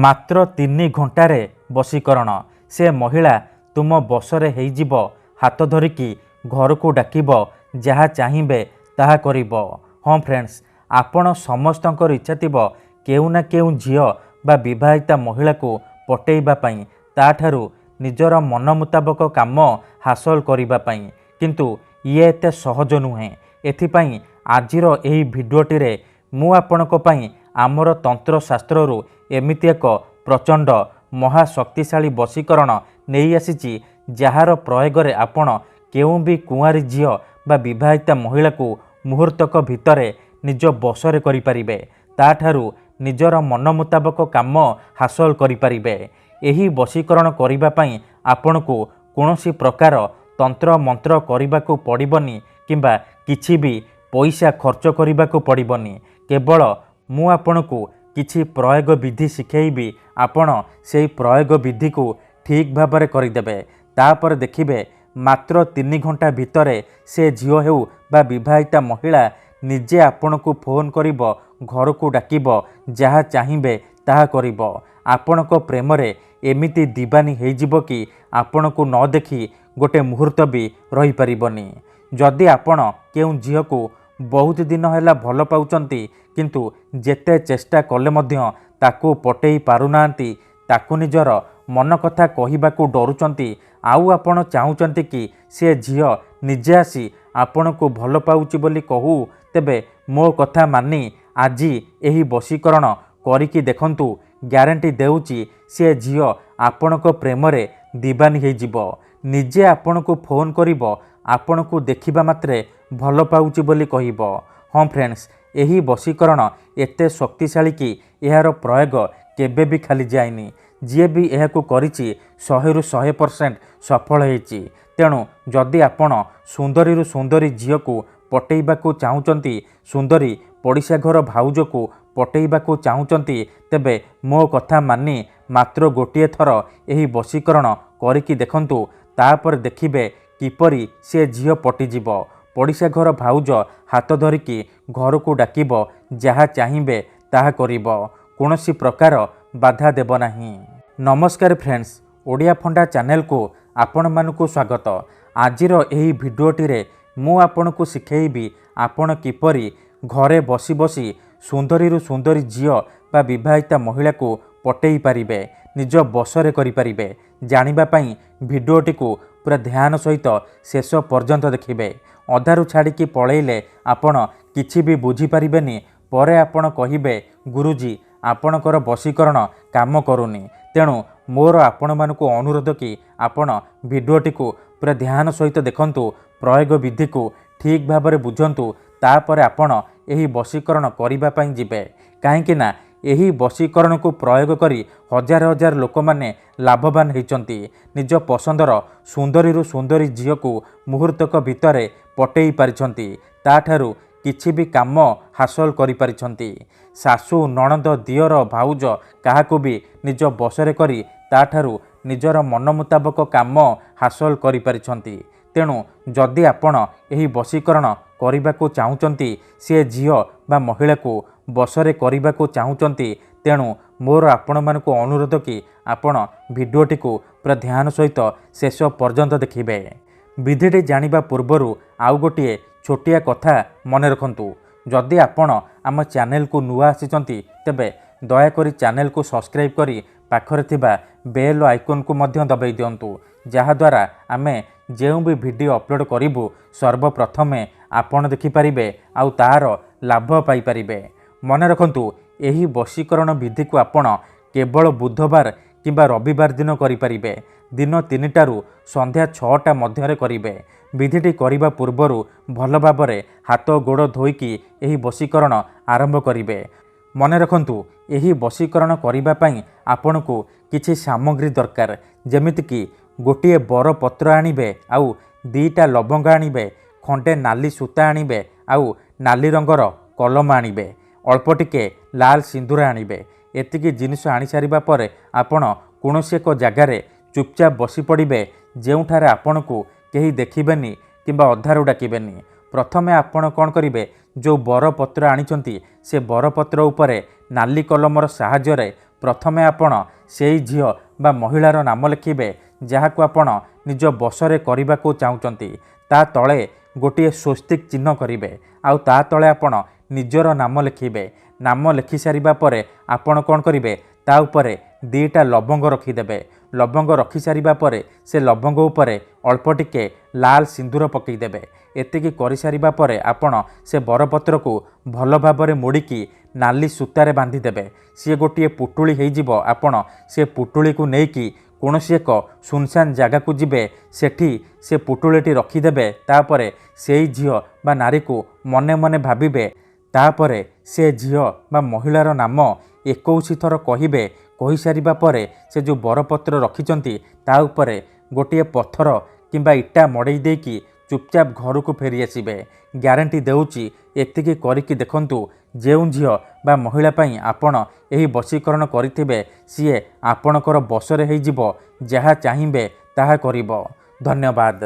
ମାତ୍ର 3 ଘଣ୍ଟାରେ ବଶୀକରଣ। ସେ ମହିଳା ତୁମ ବଶରେ ହେଇଯିବ। ହାତ ଧରିକି ଘରକୁ ଡାକିବ, ଯାହା ଚାହିଁବେ ତାହା କରିବ। ହଁ ଫ୍ରେଣ୍ଡସ୍, ଆପଣ ସମସ୍ତଙ୍କର ଇଚ୍ଛା ଥିବ କେଉଁ ନା କେଉଁ ଝିଅ ବା ବିବାହିତା ମହିଳାକୁ ପଟେଇବା ପାଇଁ, ତାଠାରୁ ନିଜର ମନ ମୁତାବକ କାମ ହାସଲ କରିବା ପାଇଁ। କିନ୍ତୁ ଇଏ ଏତେ ସହଜ ନୁହେଁ। ଏଥିପାଇଁ ଆଜିର ଏହି ଭିଡ଼ିଓଟିରେ ମୁଁ ଆପଣଙ୍କ ପାଇଁ ଆମର ତନ୍ତ୍ରଶାସ୍ତ୍ରରୁ ଏମିତି ଏକ ପ୍ରଚଣ୍ଡ ମହାଶକ୍ତିଶାଳୀ ବଶୀକରଣ ନେଇ ଆସିଛି, ଯାହାର ପ୍ରୟୋଗରେ ଆପଣ କେଉଁ ବି କୁଆଁରୀ ଝିଅ ବା ବିବାହିତା ମହିଳାକୁ ମୁହୂର୍ତ୍ତକ ଭିତରେ ନିଜ ବଶରେ କରିପାରିବେ, ତାଠାରୁ ନିଜର ମନ ମୁତାବକ କାମ ହାସଲ କରିପାରିବେ। ଏହି ବଶୀକରଣ କରିବା ପାଇଁ ଆପଣଙ୍କୁ କୌଣସି ପ୍ରକାର ତନ୍ତ୍ର ମନ୍ତ୍ର କରିବାକୁ ପଡ଼ିବନି କିମ୍ବା କିଛି ବି ପଇସା ଖର୍ଚ୍ଚ କରିବାକୁ ପଡ଼ିବନି। କେବଳ ମୁଁ ଆପଣଙ୍କୁ କିଛି ପ୍ରୟୋଗ ବିଧି ଶିଖେଇବି। ଆପଣ ସେହି ପ୍ରୟୋଗ ବିଧିକୁ ଠିକ୍ ଭାବରେ କରିଦେବେ। ତାପରେ ଦେଖିବେ ମାତ୍ର 3 ଘଣ୍ଟା ଭିତରେ ସେ ଝିଅ ହେଉ ବା ବିବାହିତା ମହିଳା ନିଜେ ଆପଣଙ୍କୁ ଫୋନ୍ କରିବ, ଘରକୁ ଡାକିବ, ଯାହା ଚାହିଁବେ ତାହା କରିବ। ଆପଣଙ୍କ ପ୍ରେମରେ ଏମିତି ଦିବାନୀ ହେଇଯିବ କି ଆପଣଙ୍କୁ ନ ଦେଖି ଗୋଟେ ମୁହୂର୍ତ୍ତ ବି ରହିପାରିବନି। ଯଦି ଆପଣ କେଉଁ ଝିଅକୁ ବହୁତ ଦିନ ହେଲା ଭଲ ପାଉଛନ୍ତି, କିନ୍ତୁ ଯେତେ ଚେଷ୍ଟା କଲେ ମଧ୍ୟ ତାକୁ ପଟେଇ ପାରୁନାହାନ୍ତି, ତାକୁ ନିଜର ମନ କଥା କହିବାକୁ ଡରୁଛନ୍ତି, ଆଉ ଆପଣ ଚାହୁଁଛନ୍ତି କି ସେ ଝିଅ ନିଜେ ଆସି ଆପଣଙ୍କୁ ଭଲ ପାଉଛି ବୋଲି କହୁ, ତେବେ ମୋ କଥା ମାନି ଆଜି ଏହି ବଶୀକରଣ କରିକି ଦେଖନ୍ତୁ। ଗ୍ୟାରେଣ୍ଟି ଦେଉଛି ସେ ଝିଅ ଆପଣଙ୍କ ପ୍ରେମରେ ଦିବାନୀ ହେଇଯିବ। ନିଜେ ଆପଣଙ୍କୁ ଫୋନ୍ କରିବ, ଆପଣଙ୍କୁ ଦେଖିବା ମାତ୍ରେ ଭଲ ପାଉଛି ବୋଲି କହିବ। ହଁ ଫ୍ରେଣ୍ଡସ୍, ଏହି ବଶୀକରଣ ଏତେ ଶକ୍ତିଶାଳୀ କି ଏହାର ପ୍ରୟୋଗ କେବେ ବି ଖାଲି ଯାଇନି। ଯିଏ ବି ଏହାକୁ କରିଛି 100ରୁ 100% ସଫଳ ହେଇଛି। ତେଣୁ ଯଦି ଆପଣ ସୁନ୍ଦରୀରୁ ସୁନ୍ଦରୀ ଝିଅକୁ ପଟେଇବାକୁ ଚାହୁଁଛନ୍ତି, ସୁନ୍ଦରୀ ପଡ଼ିଶା ଘର ଭାଉଜକୁ ପଟେଇବାକୁ ଚାହୁଁଛନ୍ତି, ତେବେ ମୋ କଥା ମାନି ମାତ୍ର ଗୋଟିଏ ଥର ଏହି ବଶୀକରଣ କରିକି ଦେଖନ୍ତୁ। ତାପରେ ଦେଖିବେ କିପରି ସେ ଝିଅ ପଟିଯିବ। ପଡ଼ିଶା ଘର ଭାଉଜ ହାତ ଧରିକି ଘରକୁ ଡାକିବ, ଯାହା ଚାହିଁବେ ତାହା କରିବ। କୌଣସି ପ୍ରକାର ବାଧା ଦେବ ନାହିଁ। ନମସ୍କାର ଫ୍ରେଣ୍ଡସ୍, ଓଡ଼ିଆ ଫଣ୍ଡା ଚ୍ୟାନେଲକୁ ଆପଣମାନଙ୍କୁ ସ୍ୱାଗତ। ଆଜିର ଏହି ଭିଡ଼ିଓଟିରେ ମୁଁ ଆପଣଙ୍କୁ ଶିଖେଇବି ଆପଣ କିପରି ଘରେ ବସି ବସି ସୁନ୍ଦରୀରୁ ସୁନ୍ଦରୀ ଝିଅ ବା ବିବାହିତା ମହିଳାକୁ ପଟେଇ ପାରିବେ, ନିଜ ବଶରେ କରିପାରିବେ। ଜାଣିବା ପାଇଁ ଭିଡ଼ିଓଟିକୁ ପୁରା ଧ୍ୟାନ ସହିତ ଶେଷ ପର୍ଯ୍ୟନ୍ତ ଦେଖିବେ। ଅଧାରୁ ଛାଡ଼ିକି ପଳେଇଲେ ଆପଣ କିଛି ବି ବୁଝିପାରିବେନି। ପରେ ଆପଣ କହିବେ, ଗୁରୁଜୀ ଆପଣଙ୍କର ବଶୀକରଣ କାମ କରୁନି। ତେଣୁ ମୋର ଆପଣମାନଙ୍କୁ ଅନୁରୋଧ କି ଆପଣ ଭିଡ଼ିଓଟିକୁ ପୁରା ଧ୍ୟାନ ସହିତ ଦେଖନ୍ତୁ, ପ୍ରୟୋଗ ବିଧିକୁ ଠିକ୍ ଭାବରେ ବୁଝନ୍ତୁ। ତାପରେ ଆପଣ ଏହି ବଶୀକରଣ କରିବା ପାଇଁ ଯିବେ। କାହିଁକି ନା ଏହି ବଶୀକରଣକୁ ପ୍ରୟୋଗ କରି ହଜାର ହଜାର ଲୋକମାନେ ଲାଭବାନ ହେଇଛନ୍ତି। ନିଜ ପସନ୍ଦର ସୁନ୍ଦରୀରୁ ସୁନ୍ଦରୀ ଝିଅକୁ ମୁହୂର୍ତ୍ତକ ଭିତରେ ପଟେଇ ପାରିଛନ୍ତି। ତାଠାରୁ କିଛି ବି କାମ ହାସଲ କରିପାରିଛନ୍ତି। ଶାଶୁ, ନଣନ୍ଦ, ଦିଅର, ଭାଉଜ କାହାକୁ ବି ନିଜ ବଶରେ କରି ତାଠାରୁ ନିଜର ମନ ମୁତାବକ କାମ ହାସଲ କରିପାରିଛନ୍ତି। ତେଣୁ ଯଦି ଆପଣ ଏହି ବଶୀକରଣ କରିବାକୁ ଚାହୁଁଛନ୍ତି, ସେ ଝିଅ ବା ମହିଳାକୁ ବଶରେ କରିବାକୁ ଚାହୁଁଛନ୍ତି, ତେଣୁ ମୋର ଆପଣମାନଙ୍କୁ ଅନୁରୋଧ କି ଆପଣ ଭିଡ଼ିଓଟିକୁ ପୁରା ଧ୍ୟାନ ସହିତ ଶେଷ ପର୍ଯ୍ୟନ୍ତ ଦେଖିବେ। ବିଧିଟି ଜାଣିବା ପୂର୍ବରୁ ଆଉ ଗୋଟିଏ ଛୋଟିଆ କଥା ମନେ ରଖନ୍ତୁ। ଯଦି ଆପଣ ଆମ ଚ୍ୟାନେଲକୁ ନୂଆ ଆସିଛନ୍ତି, ତେବେ ଦୟାକରି ଚ୍ୟାନେଲକୁ ସବସ୍କ୍ରାଇବ୍ କରି ପାଖରେ ଥିବା ବେଲ୍ ଆଇକନ୍କୁ ମଧ୍ୟ ଦବାଇ ଦିଅନ୍ତୁ, ଯାହାଦ୍ୱାରା ଆମେ ଯେଉଁ ବି ଭିଡ଼ିଓ ଅପଲୋଡ଼ କରିବୁ ସର୍ବପ୍ରଥମେ ଆପଣ ଦେଖିପାରିବେ ଆଉ ତାହାର ଲାଭ ପାଇପାରିବେ। ମନେ ରଖନ୍ତୁ, ଏହି ବଶୀକରଣ ବିଧିକୁ ଆପଣ କେବଳ ବୁଧବାର କିମ୍ବା ରବିବାର ଦିନ କରିପାରିବେ। ଦିନ 3ଟାରୁ ସନ୍ଧ୍ୟା 6ଟା ମଧ୍ୟରେ କରିବେ। ବିଧିଟି କରିବା ପୂର୍ବରୁ ଭଲ ଭାବରେ ହାତ ଗୋଡ଼ ଧୋଇକି ଏହି ବଶୀକରଣ ଆରମ୍ଭ କରିବେ। ମନେ ରଖନ୍ତୁ, ଏହି ବଶୀକରଣ କରିବା ପାଇଁ ଆପଣଙ୍କୁ କିଛି ସାମଗ୍ରୀ ଦରକାର। ଯେମିତିକି ଗୋଟିଏ ବରପତ୍ର ଆଣିବେ, ଆଉ 2ଟା ଲବଙ୍ଗ ଆଣିବେ, ଖଣ୍ଡେ ନାଲି ସୂତା ଆଣିବେ, ଆଉ ନାଲି ରଙ୍ଗର କଲମ ଆଣିବେ, ଅଳ୍ପ ଟିକେ ଲାଲ ସିନ୍ଦୁର ଆଣିବେ। ଏତିକି ଜିନିଷ ଆଣିସାରିବା ପରେ ଆପଣ କୌଣସି ଏକ ଜାଗାରେ ଚୁପଚାପ ବସି ପଡ଼ିବେ, ଯେଉଁଠାରେ ଆପଣଙ୍କୁ କେହି ଦେଖିବେନି କିମ୍ବା ଅଧାରୁ ଡାକିବେନି। ପ୍ରଥମେ ଆପଣ କ'ଣ କରିବେ, ଯେଉଁ ବରପତ୍ର ଆଣିଛନ୍ତି ସେ ବରପତ୍ର ଉପରେ ନାଲି କଲମର ସାହାଯ୍ୟରେ प्रथमे आपण सेई झियो बा महिलार नाम लिखिबे जहाकू आपण निज बसरे करने को चाहूँगी। ता तले गोटे स्वस्तिक चिन्ह करेंगे आउ ता तले आपण निजर नाम लिखिबे। नाम लिखि सारिबा परे आपण कौन करेंगे ता उपरे 2टा लवंग रखिदेबे। लवंग रखि सारिबा परे से लवंग उपरे अल्प टिके लाल सिंदूर पकईदेबे। एतिकी करि सारिबा परे आपण से बरपत्र को भल भाबरे मोड़िकी नाली सूतारे बांधिदेबे। सी गोटे पुटुली होइजिबो। आपण से पुटुली को नेइकी कौनसी एक सुनसान जगह को जिबे सेठी से पुटुलीटी रखिदेबे। तापरे सेई झियो बा नारी को मने मने भाबिबे। तापरे से झियो बा महिलार नाम 21 थर कहिबे। कहि सारिबा परे से जो बरपत्र रखिचंती ता उपरे गोटे पत्थर किंबा इटा मड़ई देकी चुपचाप घर को फेरी आसिबे। ग्यारंटी देउची एतिकी करिकी देखंतु जेउ झियो बा महिला पई आपण एही वशीकरण करिथिबे सीए आपणकर बसरे होइजिबो। जहा चाहिबे ताहा करिबो। धन्यवाद।